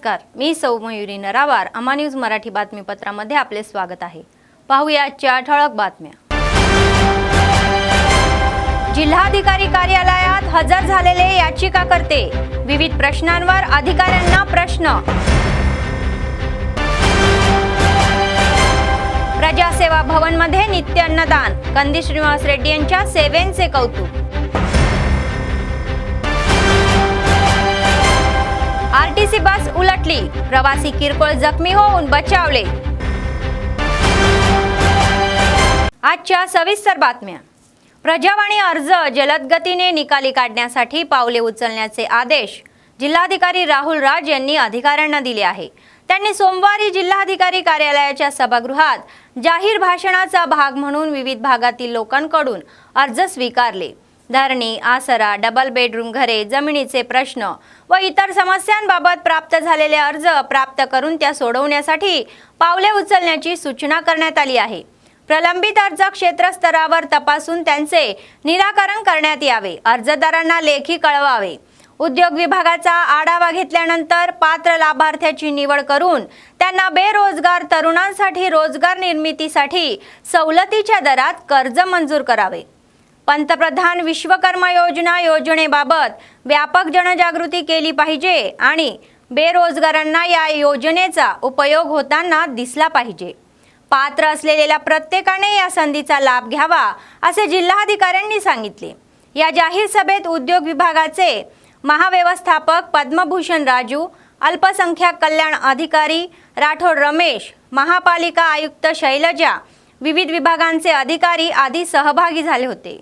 नमस्कार, मी सौ मयुरी नरावार. अमा न्यूज मराठी बातमीपत्रामध्ये आपले स्वागत आहे. पाहूया आजच्या ठळक बातम्या. जिल्हाधिकारी कार्यालयात हजर झालेले याचिकाकर्ते, विविध प्रश्नांवर अधिकाऱ्यांना प्रश्न. प्रजासेवा भवन मध्ये नित्य अन्नदान, कंदी श्रीनिवास रेड्डी यांच्या सेवेचे कौतुक. आरटीसी बस उलटली, प्रवासी किरकोळ जखमी होऊन बचावले. आजच्या सविस्तर बातम्या. प्रजावाणी अर्ज जलद गतीने निकाली काढण्यासाठी पावले उचलण्याचे आदेश जिल्हाधिकारी राहुल राज यांनी अधिकाऱ्यांना दिले आहे. त्यांनी सोमवारी जिल्हाधिकारी कार्यालयाच्या सभागृहात जाहीर भाषणाचा भाग म्हणून विविध भागातील लोकांकडून अर्ज स्वीकारले. धरणी, आसरा, डबल बेडरूम घरे, जमिनीचे प्रश्न व इतर समस्यांबाबत प्राप्त झालेले अर्ज प्राप्त करून त्या सोडवण्यासाठी पावले उचलण्याची सूचना करण्यात आली आहे. प्रलंबित अर्ज क्षेत्रस्तरावर तपासून त्यांचे निराकरण करण्यात यावे. अर्जदारांना लेखी कळवावे. उद्योग विभागाचा आढावा घेतल्यानंतर पात्र लाभार्थ्याची निवड करून त्यांना बेरोजगार तरुणांसाठी रोजगार निर्मितीसाठी सवलतीच्या दरात कर्ज मंजूर करावे. पंतप्रधान विश्वकर्मा योजनेबाबत व्यापक जनजागृती केली पाहिजे आणि बेरोजगारांना या योजनेचा उपयोग होताना दिसला पाहिजे. पात्र असलेल्या प्रत्येकाने या संधीचा लाभ घ्यावा असे जिल्हाधिकाऱ्यांनी सांगितले. या जाहीर सभेत उद्योग विभागाचे महाव्यवस्थापक पद्मभूषण राजू, अल्पसंख्याक कल्याण अधिकारी राठोड रमेश, महापालिका आयुक्त शैलजा, विविध विभागांचे अधिकारी आदी सहभागी झाले होते.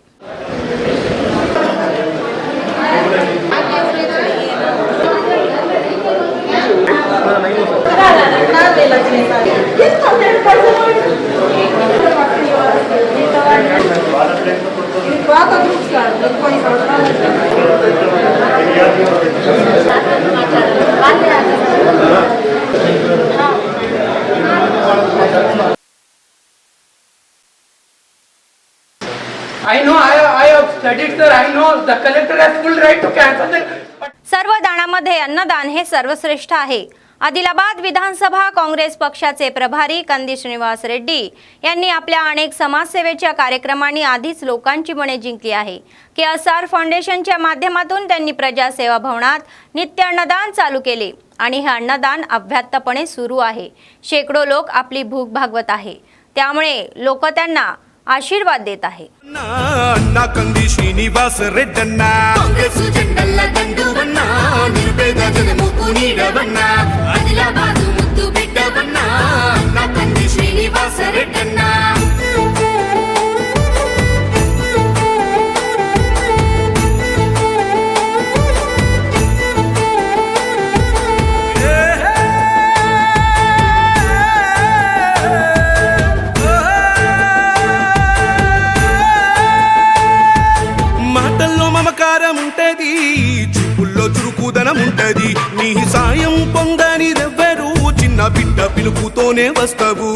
I have studied, sir. I know the collector has full right to cancel it. सर्व दानामध्ये अन्नदान हे सर्वश्रेष्ठ आहे. आदिलाबाद विधानसभा काँग्रेस पक्षाचे प्रभारी कंदी श्रीनिवास रेड्डी यांनी आपल्या अनेक समाजसेवेच्या कार्यक्रमांनी आधीच लोकांची मने जिंकली आहे. KSR फाउंडेशनच्या माध्यमातून त्यांनी प्रजासेवा भवनात नित्य अन्नदान चालू केले आणि हे अन्नदान अव्याहतपणे सुरू आहे. शेकडो लोक आपली भूक भागवत आहे, त्यामुळे लोक त्यांना आशीर्वाद देत आहे. कंदी श्रीनिवास रेड्डण्णा काँग्रेस जెండల్ల దండువన్నా నిరుపేద జనముకు నీడవన్నా ఆదిలాబాదు ముద్దు బిడ్డవన్నా నా కంది శ్రీనివాస రెడ్డన్నా. ఉంటది, చూపుల్లో చురుకుదనం ఉంటది, నీ సాయం పొందనిదెవ్వరు, చిన్న బిడ్డ పిలుపుతోనే వస్తావు.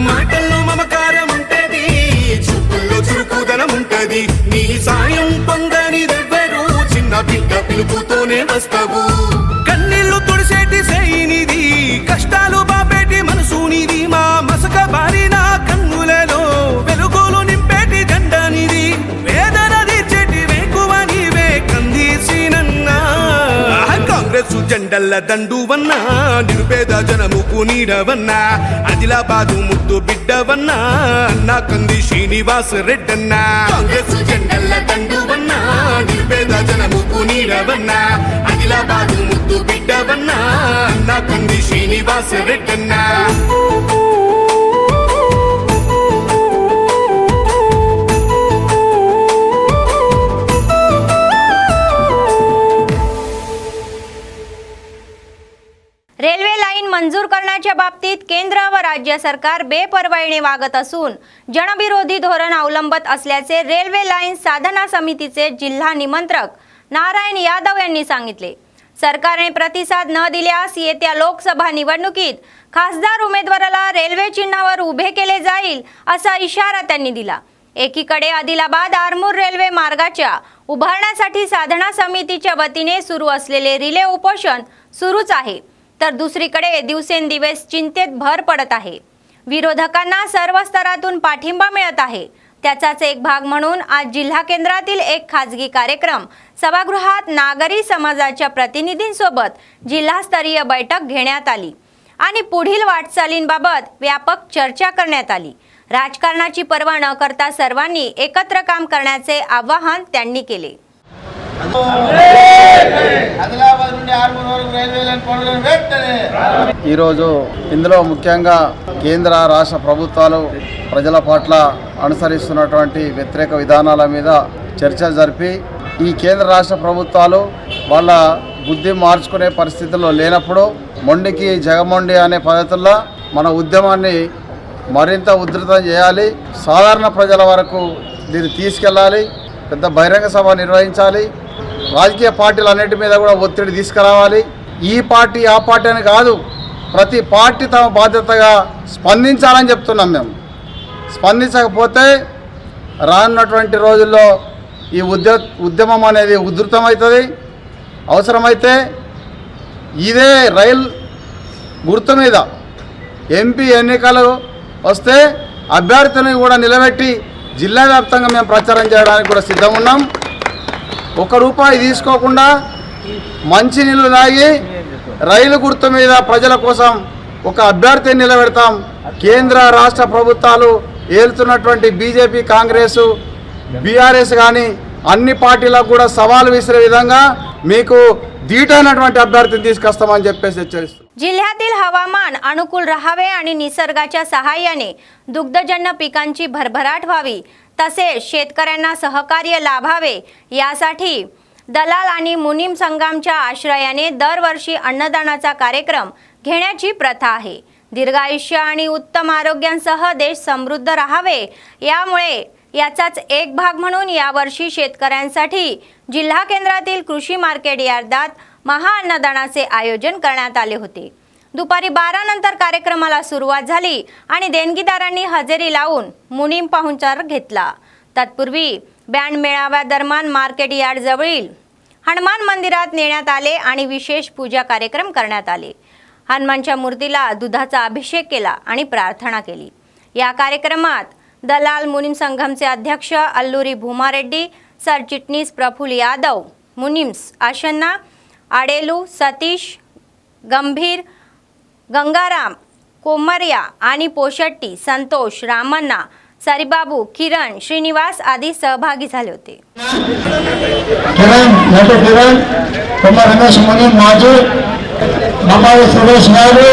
మాటల్లో మమకారం ఉంటది, చూపుల్లో చురుకుదనం ఉంటది, నీ సాయం పొందనిదెవ్వరు, చిన్న బిడ్డ పిలుపుతోనే వస్తావు. కన్నీళ్లు తుడిసేటి సైనిది, కష్టాలు బాపేటి మనసునిది, మా మసక బారిన కన్నులలో వెలుగులు నింపేటి జెండానిది, వేదన తీర్చేటి వేకువనివే కంది శ్రీనన్నా. కాంగ్రెస్ జెండల్ల దండువన్నా నిరుపేద జనముకు నీడవన్నా ఆదిలాబాదు ముద్దు బిడ్డవన్నా నా కంది శ్రీనివాస రెడ్డన్నా. కాంగ్రెస్ జెండల్ల దండువన్నా నిరుపేద జనముకు నీడవన్నా ఆదిలాబాదు ముద్దు బిడ్డవన్నా నా కంది శ్రీనివాస రెడ్డన్నా. रेल्वे लाईन मंजूर करण्याच्या बाबतीत केंद्र व राज्य सरकार बेपर्वाईने वागत असून जनविरोधी धोरण अवलंबत असल्याचे रेल्वे लाईन साधना समितीचे जिल्हा निमंत्रक नारायण यादव यांनी सांगितले. सरकारने प्रतिसाद न दिल्यास येत्या लोकसभा निवडणुकीत खासदार उमेदवाराला रेल्वे चिन्हावर उभे केले जाईल असा इशारा त्यांनी दिला. एकीकडे आदिलाबाद आरमूर रेल्वे मार्गाच्या उभारण्यासाठी साधना समितीच्या वतीने सुरू असलेले रिले उपोषण सुरूच आहे, तर दुसरीकडे दिवसेंदिवस चिंतेत भर पडत आहे। विरोधकांना सर्व स्तरातून पाठिंबा मिळत आहे। त्याचाच एक भाग म्हणून आज जिल्हा केंद्रातील एक खाजगी कार्यक्रम सभागृहात नागरी समाजाच्या प्रतिनिधींसोबत जिल्हास्तरीय बैठक घेण्यात आली आणि पुढील वाटचालींबाबत व्यापक चर्चा करण्यात आली। राजकारणाची पर्वा न करता सर्वांनी एकत्र काम करण्याचे आवाहन त्यांनी केले। ఈరోజు ఇందులో ముఖ్యంగా కేంద్ర రాష్ట్ర ప్రభుత్వాలు ప్రజల పట్ల అనుసరిస్తున్నటువంటి వ్యతిరేక విధానాల మీద చర్చ జరిపి ఈ కేంద్ర రాష్ట్ర ప్రభుత్వాలు వాళ్ళ బుద్ధి మార్చుకునే పరిస్థితుల్లో లేనప్పుడు మొండికి జగమొండి అనే పద్ధతుల్లో మన ఉద్యమాన్ని మరింత ఉధృతం చేయాలి। సాధారణ ప్రజల వరకు దీన్ని తీసుకెళ్ళాలి। పెద్ద బహిరంగ సభ నిర్వహించాలి। రాజకీయ పార్టీలన్నిటి మీద కూడా ఒత్తిడి తీసుకురావాలి। ఈ పార్టీ ఆ పార్టీ అని కాదు, ప్రతి పార్టీ తమ బాధ్యతగా స్పందించాలని చెప్తున్నాం। మేము స్పందించకపోతే రానున్నటువంటి రోజుల్లో ఈ ఉద్యమం అనేది ఉధృతమవుతుంది। అవసరమైతే ఇదే రైల్ గుర్తు మీద ఎంపీ ఎన్నికలు వస్తే అభ్యర్థిని కూడా నిలబెట్టి జిల్లా వ్యాప్తంగా మేము ప్రచారం చేయడానికి కూడా సిద్ధం ఉన్నాం। ఒక్క రూపాయి తీసుకోకుండా మంచినీళ్ళు తాగి రైలు గుర్తు మీద ప్రజల కోసం ఒక అభ్యర్థిని నిలబెడతాం। కేంద్ర రాష్ట్ర ప్రభుత్వాలు ఏలుతున్నటువంటి బీజేపీ, కాంగ్రెస్, బీఆర్ఎస్ కానీ అన్ని పార్టీలకు కూడా సవాలు విసిరే విధంగా మీకు धीटनటువంటి अभ्यर्थीని తీసుకొస్తామని చెప్పేసి హెచ్చరిస్తున్నాం। जिल्ह्यातील हवामान अनुकूल राहावे आणि निसर्गाच्या सहाय्याने दुग्धजन्य पिकांची भरभराट व्हावी तसेच शेतकऱ्यांना सहकार्य लाभावे यासाठी दलाल आणि मुनीम संघांच्या आश्रयाने दरवर्षी अन्नदानाचा कार्यक्रम घेण्याची प्रथा आहे। दीर्घायुष्य आणि उत्तम आरोग्यासह देश समृद्ध राहावे यामुळे याचाच एक भाग म्हणून यावर्षी शेतकऱ्यांसाठी जिल्हा केंद्रातील कृषी मार्केट यार्डात महाअन्नदानाचे आयोजन करण्यात आले होते। दुपारी 12 नंतर कार्यक्रमाला सुरुवात झाली आणि देणगीदारांनी हजेरी लावून मुनीम पाहुणचार घेतला। तत्पूर्वी बँड मेळाव्यादरम्यान मार्केट यार्ड जवळील हनुमान मंदिरात नेण्यात आले आणि विशेष पूजा कार्यक्रम करण्यात आले। हनुमानच्या मूर्तीला दुधाचा अभिषेक केला आणि प्रार्थना केली। या कार्यक्रमात दलाल मुनीम संघमचे अध्यक्ष अल्लूरी भूमारेड्डी, सरचिटणीस प्रफुल्ल यादव, मुनीम्स आशन्ना, आडेलू, सतीश, गंभीर, गंगाराम, कोमरिया आणि पोशट्टी, संतोष, रामण्णा, सरीबाबू, किरण, श्रीनिवास आदी सहभागी झाले होते। किरण रमेश मुनीम माजी नमाज सुरेश नायडू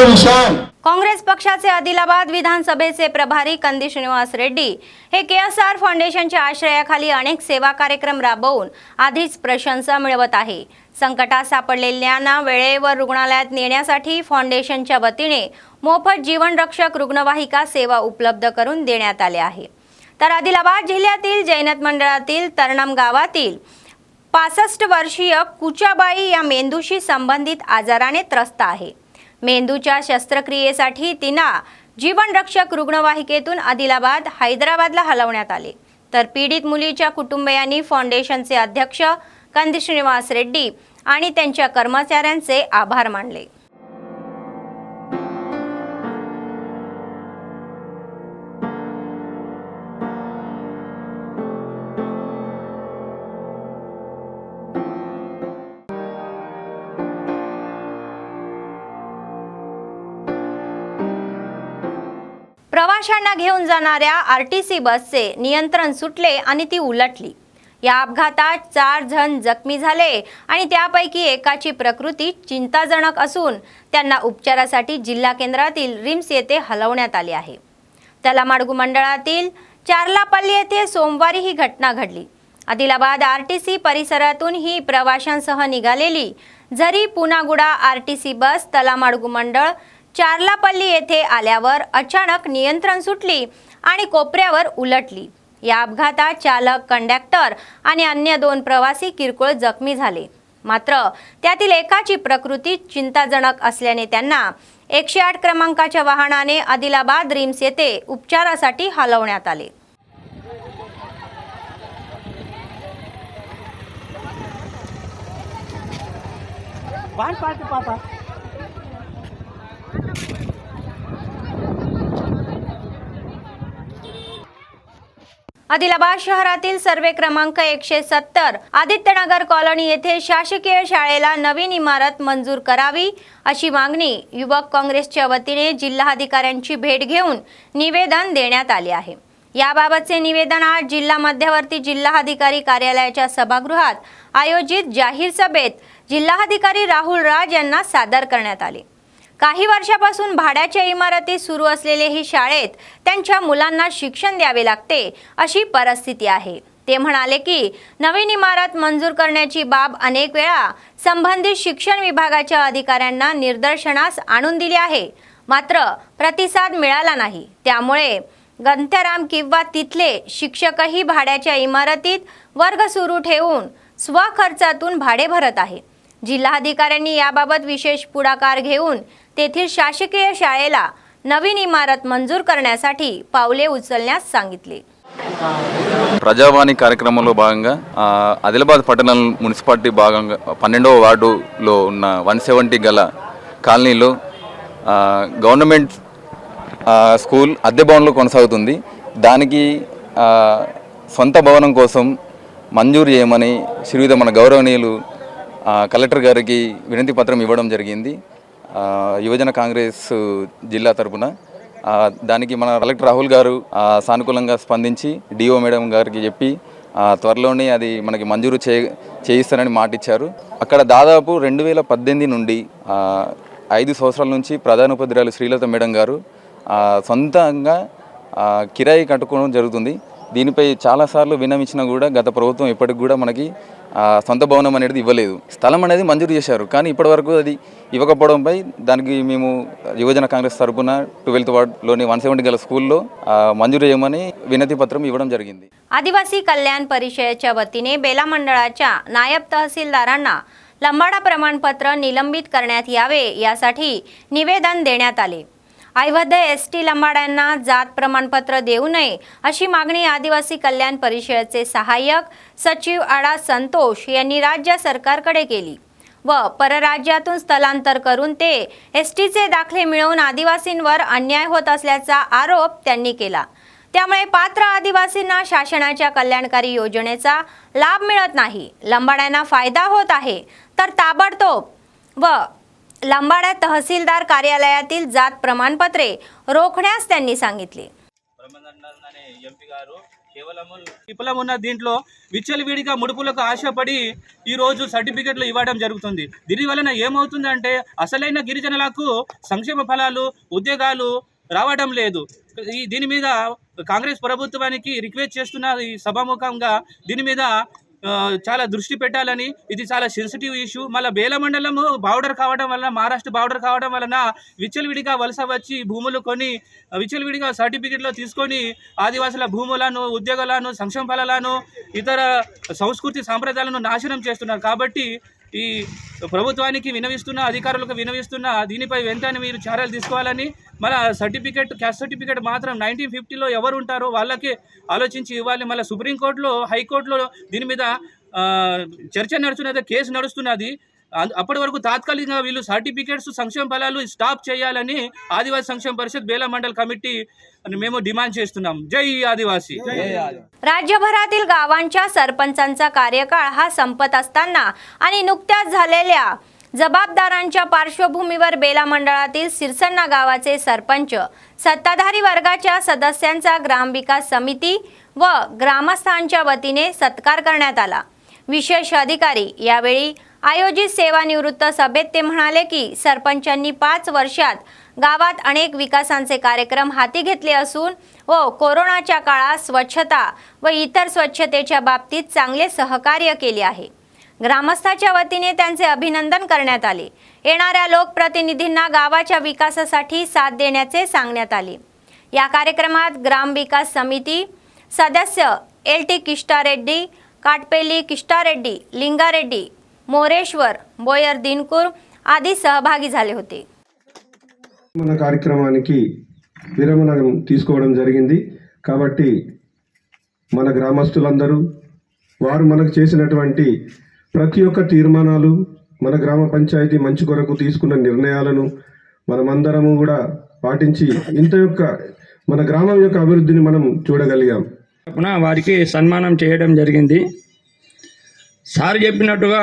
विशाल काँग्रेस पक्षाचे आदिलाबाद विधानसभेचे प्रभारी कंदी श्रीनिवास रेड्डी हे केएसआर फाउंडेशनच्या आश्रयाखाली अनेक सेवा कार्यक्रम राबवून आधीच प्रशंसा मिळवत आहे। संकटात सापडलेल्यांना वेळेवर रुग्णालयात नेण्यासाठी फाउंडेशनच्या वतीने मोफत जीवन रक्षक रुग्णवाहिका सेवा उपलब्ध करून देण्यात आले आहे। तर आदिलाबाद जिल्ह्यातील जैनत मंडळातील तरनम गावातील 65 वर्षीय कुचाबाई या मेंदूशी संबंधित आजाराने त्रस्त आहे। मेंदूच्या शस्त्रक्रियेसाठी तिला जीवनरक्षक रुग्णवाहिकेतून आदिलाबाद हैदराबादला हलवण्यात आले। तर पीडित मुलीच्या कुटुंबियांनी फाउंडेशनचे अध्यक्ष कंदी श्रीनिवास रेड्डी आणि त्यांच्या कर्मचाऱ्यांचे आभार मानले। प्रवाशांना घेऊन जाणाऱ्या आरटीसी बसचे नियंत्रण सुटले आणि ती उलटली। या अपघातात 4 जण जखमी झाले आणि त्यापैकी एकाची प्रकृती चिंताजनक असून त्यांना उपचारासाठी जिल्हा केंद्रातील रिम्स येथे हलवण्यात आले आहे। तलामाडगू मंडळातील चारलापल्ली येथे सोमवारी ही घटना घडली। आदिलाबाद आरटीसी परिसरातून ही प्रवाशांसह निघालेली झरी पुनागुडा आरटीसी बस तलामाडगू मंडळ चारलापल्ली येथे आल्यावर अचानक नियंत्रण सुटली आणि कोपऱ्यावर उलटली। या अपघातात चालक, कंडक्टर आणि अन्य 2 प्रवासी किरकोळ जखमी झाले। मात्र त्यातील एकाची प्रकृती चिंताजनक असल्याने त्यांना 108 क्रमांकाच्या वाहनाने आदिलाबाद रिम्स येथे उपचारासाठी हलवण्यात आले। आदिलाबाद शहरातील सर्वे क्रमांक 170 आदित्यनगर कॉलनी येथे शासकीय शाळेला नवीन इमारत मंजूर करावी अशी मागणी युवक काँग्रेसच्या वतीने जिल्हाधिकाऱ्यांची भेट घेऊन निवेदन देण्यात आले आहे। याबाबतचे निवेदन आज जिल्हा मध्यवर्ती जिल्हाधिकारी कार्यालयाच्या सभागृहात आयोजित जाहीर सभेत जिल्हाधिकारी राहुल राज यांना सादर करण्यात आले। काही वर्षापासून भाड्याच्या इमारतीत सुरू असलेले ही शाळेत त्यांच्या मुलांना शिक्षण द्यावे लागते अशी परिस्थिती आहे। ते म्हणाले की नवीन इमारत मंजूर करण्याची बाब अनेक वेळा संबंधित शिक्षण विभागाच्या अधिकाऱ्यांना निदर्शनास आणून दिली आहे, मात्र प्रतिसाद मिळाला नाही। त्यामुळे गंथाराम किंवा तिथले शिक्षकही भाड्याच्या इमारतीत वर्ग सुरू ठेवून स्वखर्चातून भाडे भरत आहे। जिल्हाधिकाऱ्यांनी याबाबत विशेष पुढाकार घेऊन तेथील शासकीय शाळेला नवीन इमारत मंजूर करण्यासाठी पावले उचलण्यास सांगितले। ప్రజావాణి కార్యక్రమంలో భాగంగా ఆదిలాబాద్ పట్టణ మున్సిపాలిటీ భాగంగా 12వ వార్డులో ఉన్న 170 గల కాలనీలో గవర్నమెంట్ స్కూల్ అద్దె భవనంలో కొనసాగుతుంది। దానికి సొంత భవనం కోసం మంజూరు చేయమని శ్రీయుత మన గౌరవనీయులు కలెక్టర్ గారికి వినతి పత్రం ఇవ్వడం జరిగింది యువజన కాంగ్రెస్ జిల్లా తరపున। దానికి మన కలెక్టర్ రాహుల్ గారు సానుకూలంగా స్పందించి డిఓ మేడం గారికి చెప్పి త్వరలోనే అది మనకి మంజూరు చేయిస్తారని మాట ఇచ్చారు। అక్కడ దాదాపు 2018 నుండి 5 సంవత్సరాల నుంచి ప్రధానోపాధ్యాయులు శ్రీలత మేడం గారు సొంతంగా కిరాయి కట్టుకోవడం జరుగుతుంది। దీనిపై చాలాసార్లు విన్నవించినా కూడా గత ప్రభుత్వం ఇప్పటికి కూడా మనకి సొంత భవనం అనేది ఇవ్వలేదు। స్థలం అనేది మంజూరు చేశారు, కానీ ఇప్పటివరకు అది ఇవ్వకపోవడంపై దానికి మేము యువజన కాంగ్రెస్ తరపున 12th వార్డులోని 170 గల స్కూల్లో మంజూరు చేయమని వినతి పత్రం ఇవ్వడం జరిగింది। आदिवासी कल्याण परिषदेच्या वतीने बेला मंडळाच्या नायब तहसीलदारांना लंबाडा प्रमाणपत्र निलंबित करण्यात यावे यासाठी निवेदन देण्यात आले। अवैध एसटी लंबाड्यांना जात प्रमाणपत्र देऊ नये अशी मागणी आदिवासी कल्याण परिषदेचे सहाय्यक सचिव आडा संतोष यांनी राज्य सरकारकडे केली व परराज्यातून स्थलांतर करून ते एसटीचे दाखले मिळवून आदिवासींवर अन्याय होत असल्याचा आरोप त्यांनी केला। त्यामुळे पात्र आदिवासींना शासनाच्या कल्याणकारी योजनेचा लाभ मिळत नाही। लंबाड्यांना फायदा होत आहे तर ताबडतोब व लंबाडा तहसीलदार कार्यालयातील जात प्रमाणपत्रे रोखण्यास त्यांनी सांगितले। విఫలం ఉన్న దీంట్లో విచ్చలవిడిగా ముడుపులకు ఆశపడి ఈ రోజు సర్టిఫికెట్లు ఇవ్వడం జరుగుతుంది। దీని వలన ఏమవుతుందంటే అసలైన గిరిజనులకు సంక్షేమ ఫలాలు ఉద్యోగాలు రావడం లేదు। దీని మీద కాంగ్రెస్ ప్రభుత్వానికి రిక్వెస్ట్ చేస్తున్న ఈ సభాముఖంగా దీని మీద చాలా దృష్టి పెట్టాలని। ఇది చాలా సెన్సిటివ్ ఇష్యూ। మళ్ళీ బేల మండలము బార్డర్ కావడం వలన మహారాష్ట్ర బార్డర్ కావడం వలన విచ్చలవిడిగా వలస వచ్చి భూములు కొని విచ్చలవిడిగా సర్టిఫికెట్లో తీసుకొని ఆదివాసుల భూములను ఉద్యోగాలను సంక్షేమ ఫలాలను ఇతర సంస్కృతి సాంప్రదాయాలను నాశనం చేస్తున్నారు। కాబట్టి ఈ ప్రభుత్వానికి వినవిస్తున్న అధికారులకు వినవిస్తున్న దీనిపై వెంటనే మీరు చర్యలు తీసుకోవాలని। మళ్ళీ సర్టిఫికెట్ క్యాస్ట్ సర్టిఫికెట్ మాత్రం 1950లో ఎవరు ఉంటారో వాళ్ళకే ఆలోచించి ఇవ్వాలి। మళ్ళీ సుప్రీంకోర్టులో హైకోర్టులో దీని మీద చర్చ నడుస్తున్నది, కేసు నడుస్తున్నది। అప్పటి వరకు తాత్కాలికంగా వీళ్ళు సర్టిఫికెట్స్ సంక్షేమ ఫలాలు स्टॉप చేయాలని आदिवासी संक्षेम परिषद बेला मंडल कमिटी మేము डिमांड చేస్తున్నాం। जय आदिवासी। राज्यभरातील गावांच्या सरपंचांचा कार्यकाळ हा संपत असताना आणि नुकत्याच झालेल्या जबाबदारांच्या पार्श्वभूमीवर बेला मंडळातील सिरसन्ना गावाचे सरपंच सत्ताधारी वर्गाच्या सदस्यांचा ग्रामविकास समिती व ग्रामस्थांच्या वतीने सत्कार करण्यात आला। विशेष अधिकारी यावेळी आयोजित सेवानिवृत्त सभेत ते म्हणाले की सरपंचांनी 5 वर्षात गावात अनेक विकासांचे कार्यक्रम हाती घेतले असून व कोरोनाच्या काळात स्वच्छता व इतर स्वच्छतेच्या बाबतीत चांगले सहकार्य केले आहे। ग्रामस्थांच्या वतीने त्यांचे अभिनंदन करण्यात आले। येणाऱ्या लोकप्रतिनिधींना गावाच्या विकासासाठी साथ देण्याचे सांगण्यात आले। या कार्यक्रमात ग्रामविकास समिती सदस्य LT किष्टारेड्डी, काटपेली किष्टारेड्डी, लिंगारेड्डी, मोरेश्वर, बोयर दिनकूर आदी सहभागी झाले होते। మన కార్యక్రమానికి విరమణ తీసుకోవడం జరిగింది కాబట్టి మన గ్రామస్తులందరూ వారు మనకు చేసినటువంటి ప్రతి ఒక్క తీర్మానాలు మన గ్రామ పంచాయతీ మంచి కొరకు తీసుకున్న నిర్ణయాలను మనమందరము కూడా పాటించి మన గ్రామం యొక్క అభివృద్ధిని మనం చూడగలిగాం. వారికి సన్మానం చేయడం జరిగింది. సార్ చెప్పినట్టుగా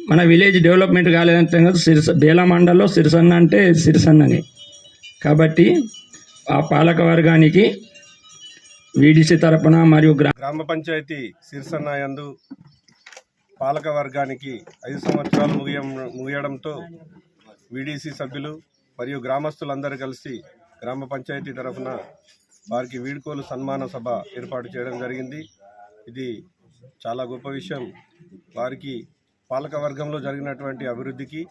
మన విలేజ్ డెవలప్మెంట్ కాలేదంటే బేలా మండల్లో సిరిసన్న అంటే సిరిసన్నని. కాబట్టి ఆ పాలక వర్గానికి వీడిసి తరపున మరియు గ్రామ పంచాయతీ సిరిసన్న యందు పాలక వర్గానికి 5 సంవత్సరాలు ముగియడంతో వీడీసీ సభ్యులు మరియు గ్రామస్తులందరూ కలిసి గ్రామ పంచాయతీ తరఫున వారికి వీడ్కోలు సన్మాన సభ ఏర్పాటు చేయడం జరిగింది. ఇది చాలా గొప్ప విషయం. వారికి పాలక వర్గంలో జరిగినటువంటి అభివృద్ధికి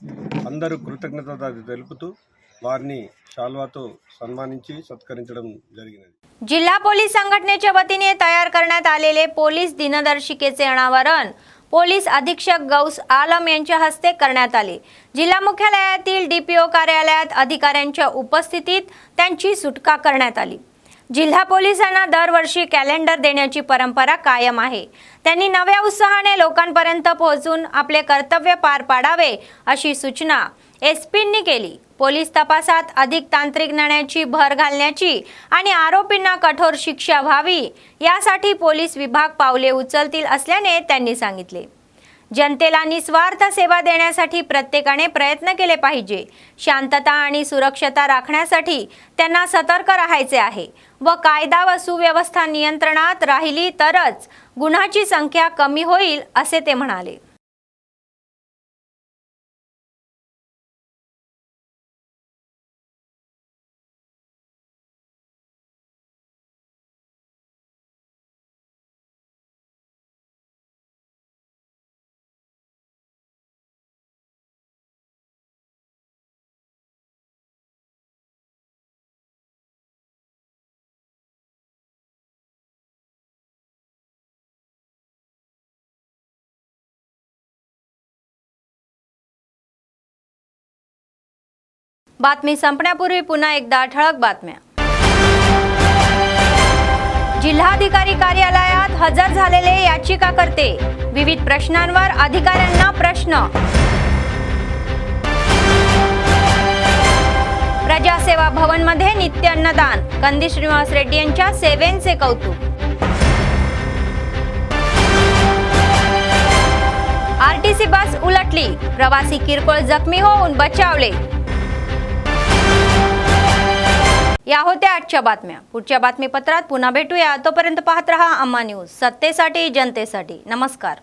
అందరూ కృతజ్ఞత తెలుపుతూ वारनी शाल्वातो सन्मानिंची सत्करिंचడం జరిగినది. जिल्हा पोलीस संघटनेच्या वतीने तयार करण्यात आलेले पोलीस दिनदर्शिकेचे अनावरण पोलीस अधीक्षक गौस आलम यांच्या हस्ते करण्यात आले. जिल्हा मुख्यालयातील डीपीओ कार्यालयात अधिकाऱ्यांच्या उपस्थितीत त्यांची सुटका करण्यात आली. जिल्हा पोलिसांना दरवर्षी कॅलेंडर देण्याची परंपरा कायम आहे. त्यांनी नव्या उत्साहाने लोकांपर्यंत पोहोचून आपले कर्तव्य पार पाडावे अशी सूचना एसपींनी केली. पोलीस तपासात अधिक तांत्रिक ज्ञानाची भर घालण्याची आणि आरोपींना कठोर शिक्षा व्हावी यासाठी पोलीस विभाग पावले उचलतील असल्याने त्यांनी सांगितले. जनतेला निस्वार्थ सेवा देण्यासाठी प्रत्येकाने प्रयत्न केले पाहिजे. शांतता आणि सुरक्षता राखण्यासाठी त्यांना सतर्क राहायचे आहे व कायदा व सुव्यवस्था नियंत्रणात राहिली तरच गुन्ह्याची संख्या कमी होईल असे ते म्हणाले. बातमी संपण्यापूर्वी पुन्हा एकदा ठळक बातम्या. जिल्हाधिकारी कार्यालयात हजर झालेले याचिकाकर्ते, विविध प्रश्नांवर अधिकाऱ्यांना प्रश्न. प्रजासेवा भवन मध्ये नित्य अन्नदान, कंदी श्रीनिवास रेड्डी यांच्या सेवेंचे कौतुक. आरटीसी बस उलटली, प्रवासी किरकोळ जखमी होऊन बचावले. या होत्या आजच्या बातम्या. पुढच्या बातमीपत्रात पुन्हा भेटूया. तोपर्यंत पाहत रहा अम्मा न्यूज, सत्तेसाठी जनतेसाठी. नमस्कार.